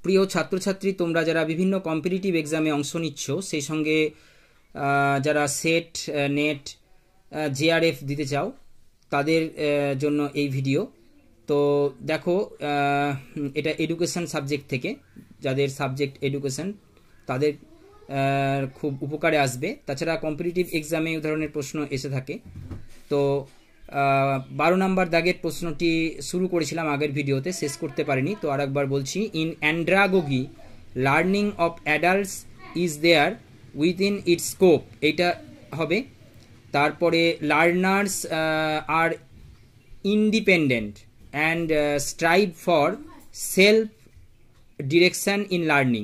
প্রিয় ছাত্রছাত্রী, তোমরা যারা বিভিন্ন কম্পিটিটিভ এক্সামে অংশ নিচ্ছ, সেই সঙ্গে যারা সেট, নেট, জেআরএফ দিতে চাও, তাদের জন্য এই ভিডিও। তো দেখো, এটা এডুকেশন সাবজেক্ট থেকে, যাদের সাবজেক্ট এডুকেশন তাদের খুব উপকারে আসবে। তাছাড়া কম্পিটিটিভ এক্সামে এই ধরনের প্রশ্ন এসে থাকে। তো 12 নম্বর দাগের প্রশ্নটি শুরু করেছিলাম আগের ভিডিওতে, শেষ করতে পারিনি, তো আরেকবার বলছি। In andragogy learning of adults is there within its scope, এইটা হবে। তারপরে learners are independent and strive for self direction in learning,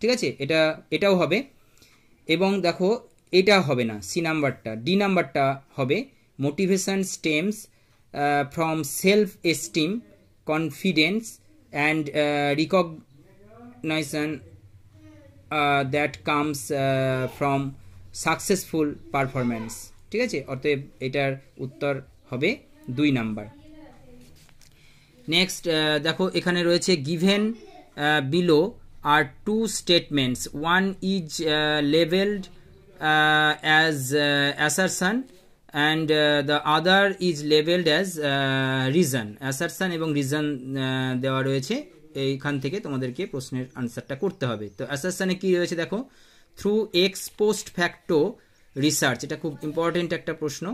ঠিক আছে, এটাও হবে। এবং দেখো, এটা হবে না, সি নাম্বারটা, ডি নাম্বারটা হবে। Motivation stems from self esteem, confidence and recognition that comes from successful performance, ঠিক আছে। অতএব এটার উত্তর হবে 2 নাম্বার। নেক্সট দেখো, এখানে রয়েছে given below are two statements. One is labeled as assertion and the other is labeled as reason. Assertion এবং reason দেওয়া রয়েছে, এইখান থেকে তোমাদেরকে প্রশ্নের আনসারটা করতে হবে। তো assertion এ কি রয়েছে দেখো, through ex post facto research, এটা খুব ইম্পর্টেন্ট একটা প্রশ্ন,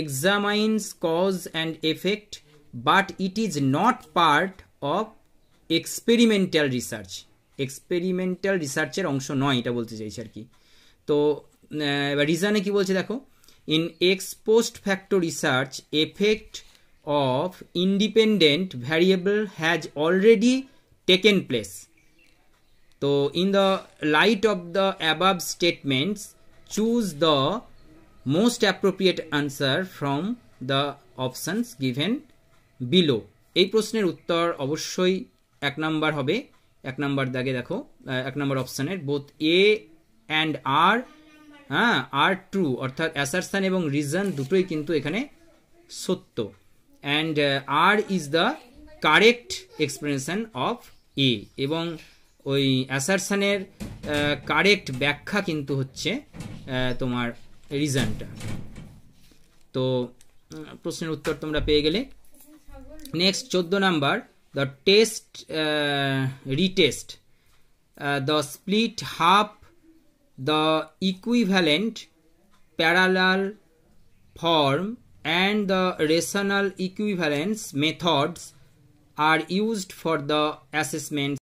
examines cause and effect but it is not part of experimental research. Experimental রিসার্চের অংশ নয়, এটা বলতে চাইছি আর কি। তো এবার রিজনে কি বলছে দেখো, in ex post facto research effect of independent variable has already taken place. তো in the light of the above statements choose the most appropriate answer from the options given below. এই প্রশ্নের উত্তর অবশ্যই 1 নাম্বার হবে। 1 number দাগে দেখো, 1 number অপশানের both A and R, are true, অর্থাৎ অ্যাসারশন এবং রিজন দুটোই কিন্তু এখানে সত্য। And R is the correct explanation of A, এবং ওই অ্যাসারশনের কারেক্ট ব্যাখ্যা কিন্তু হচ্ছে তোমার রিজনটা। তো প্রশ্নের উত্তর তোমরা পেয়ে গেলে। Next 14 number, the test retest the split half, the equivalent parallel form and the rational equivalence methods are used for the assessment